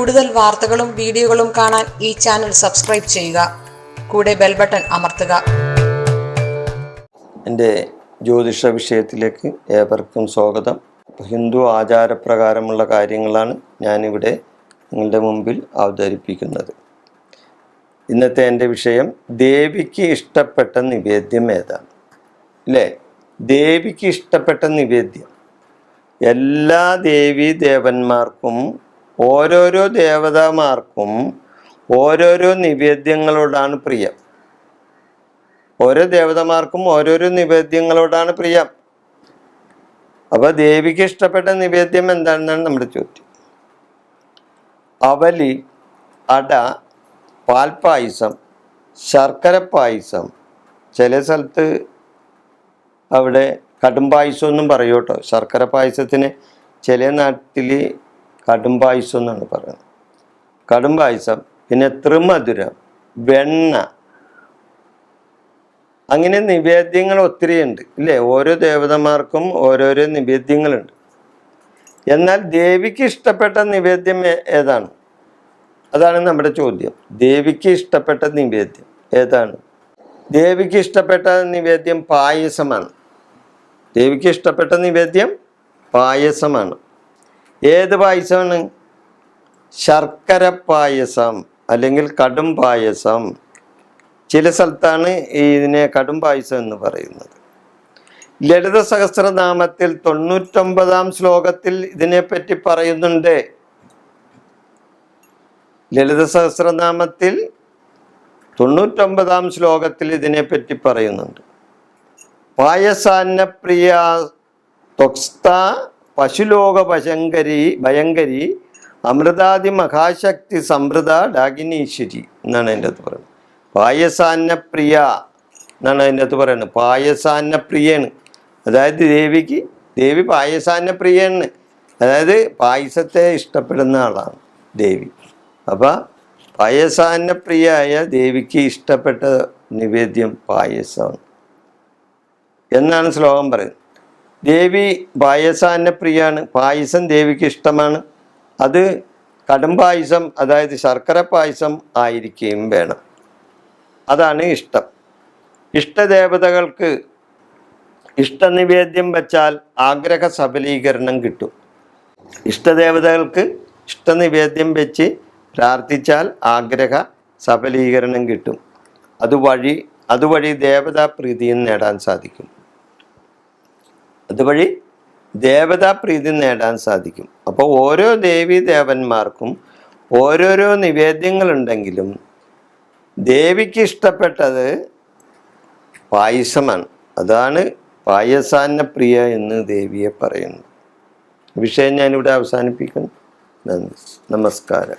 കൂടുതൽ വാർത്തകളും വീഡിയോകളും കാണാൻ ഈ ചാനൽ സബ്സ്ക്രൈബ് ചെയ്യുക. കൂടെ ബെൽ ബട്ടൺ അമർത്തുക. എൻ്റെ ജ്യോതിഷ വിഷയത്തിലേക്ക് ഏവർക്കും സ്വാഗതം. ഹിന്ദു ആചാരപ്രകാരമുള്ള കാര്യങ്ങളാണ് ഞാനിവിടെ നിങ്ങളുടെ മുമ്പിൽ അവതരിപ്പിക്കുന്നത്. ഇന്നത്തെ എൻ്റെ വിഷയം ദേവിക്ക് ഇഷ്ടപ്പെട്ട നിവേദ്യം ഏതാണ്? അല്ലേ, ദേവിക്ക് ഇഷ്ടപ്പെട്ട നിവേദ്യം എല്ലാ ദേവീ ദേവന്മാർക്കും ഓരോരോ ദേവതാമാർക്കും ഓരോരോ നിവേദ്യങ്ങളോടാണ് പ്രിയം. ഓരോ ദേവതമാർക്കും ഓരോരോ നിവേദ്യങ്ങളോടാണ് പ്രിയം. അപ്പോൾ ദേവിക്ക് ഇഷ്ടപ്പെട്ട നിവേദ്യം എന്താണെന്നാണ് നമ്മുടെ ചോദ്യം. അവലി, അട, പാൽപ്പായസം, ശർക്കര പായസം, ചില സ്ഥലത്ത് അവിടെ കടുംപായസം എന്നും പറയും കേട്ടോ. ശർക്കര പായസത്തിന് ചില നാട്ടിൽ കടുംപായസം എന്നാണ് പറയുന്നത്. കടുംപായസം, പിന്നെ ത്രിമധുരം, വെണ്ണ, അങ്ങനെ നിവേദ്യങ്ങൾ ഒത്തിരി ഉണ്ട് ഇല്ലേ. ഓരോ ദേവതമാർക്കും ഓരോരോ നിവേദ്യങ്ങളുണ്ട്. എന്നാൽ ദേവിക്ക് ഇഷ്ടപ്പെട്ട നിവേദ്യം ഏതാണ്? അതാണ് നമ്മുടെ ചോദ്യം. ദേവിക്ക് ഇഷ്ടപ്പെട്ട നിവേദ്യം ഏതാണ്? ദേവിക്ക് ഇഷ്ടപ്പെട്ട നിവേദ്യം പായസമാണ്. ദേവിക്ക് ഇഷ്ടപ്പെട്ട നിവേദ്യം പായസമാണ്. ഏത് പായസമാണ്? ശർക്കര പായസം അല്ലെങ്കിൽ കടും പായസം. ചില സ്ഥലത്താണ് ഇതിനെ കടും പായസം എന്ന് പറയുന്നത്. ലളിത സഹസ്രനാമത്തിൽ 99-ാം ശ്ലോകത്തിൽ ഇതിനെപ്പറ്റി പറയുന്നുണ്ട്. ലളിത സഹസ്രനാമത്തിൽ 99-ാം ശ്ലോകത്തിൽ ഇതിനെപ്പറ്റി പറയുന്നുണ്ട്. പായസാന്നപ്രിയ ത്വക്സ്ത പശുലോക ഭയങ്കരി അമൃതാദി മഹാശക്തി സമൃദ്ധ ഡാകിനീശ്വരി എന്നാണ് അതിൻ്റെ അകത്ത് പറയുന്നത്. പായസാന്നപ്രിയ എന്നാണ് അതിൻ്റെ അകത്ത് പറയുന്നത്. പായസാന്നപ്രിയാണ്, അതായത് ദേവി പായസാന്നപ്രിയാണ്, അതായത് പായസത്തെ ഇഷ്ടപ്പെടുന്ന ആളാണ് ദേവി. അപ്പം പായസാന്നപ്രിയായ ദേവിക്ക് ഇഷ്ടപ്പെട്ട നിവേദ്യം പായസമാണ് എന്നാണ് ശ്ലോകം പറയുന്നത്. ദേവി പായസാന്നപ്രിയാണ്, പായസം ദേവിക്ക് ഇഷ്ടമാണ്. അത് കടും പായസം, അതായത് ശർക്കര പായസം ആയിരിക്കുകയും വേണം. അതാണ് ഇഷ്ടം. ഇഷ്ടദേവതകൾക്ക് ഇഷ്ടനിവേദ്യം വച്ചാൽ ആഗ്രഹ സഫലീകരണം കിട്ടും. ഇഷ്ടദേവതകൾക്ക് ഇഷ്ടനിവേദ്യം വെച്ച് പ്രാർത്ഥിച്ചാൽ ആഗ്രഹ സഫലീകരണം കിട്ടും. അതുവഴി ദേവതാ പ്രീതിയും നേടാൻ സാധിക്കും. അപ്പോൾ ഓരോ ദേവീ ദേവന്മാർക്കും ഓരോരോ നിവേദ്യങ്ങളുണ്ടെങ്കിലും ദേവിക്ക് ഇഷ്ടപ്പെട്ടത് പായസമാണ്. അതാണ് പായസാന്നപ്രിയ എന്ന് ദേവിയെ പറയുന്നു. വിഷയം ഞാനിവിടെ അവസാനിപ്പിക്കുന്നു. നന്ദി, നമസ്കാരം.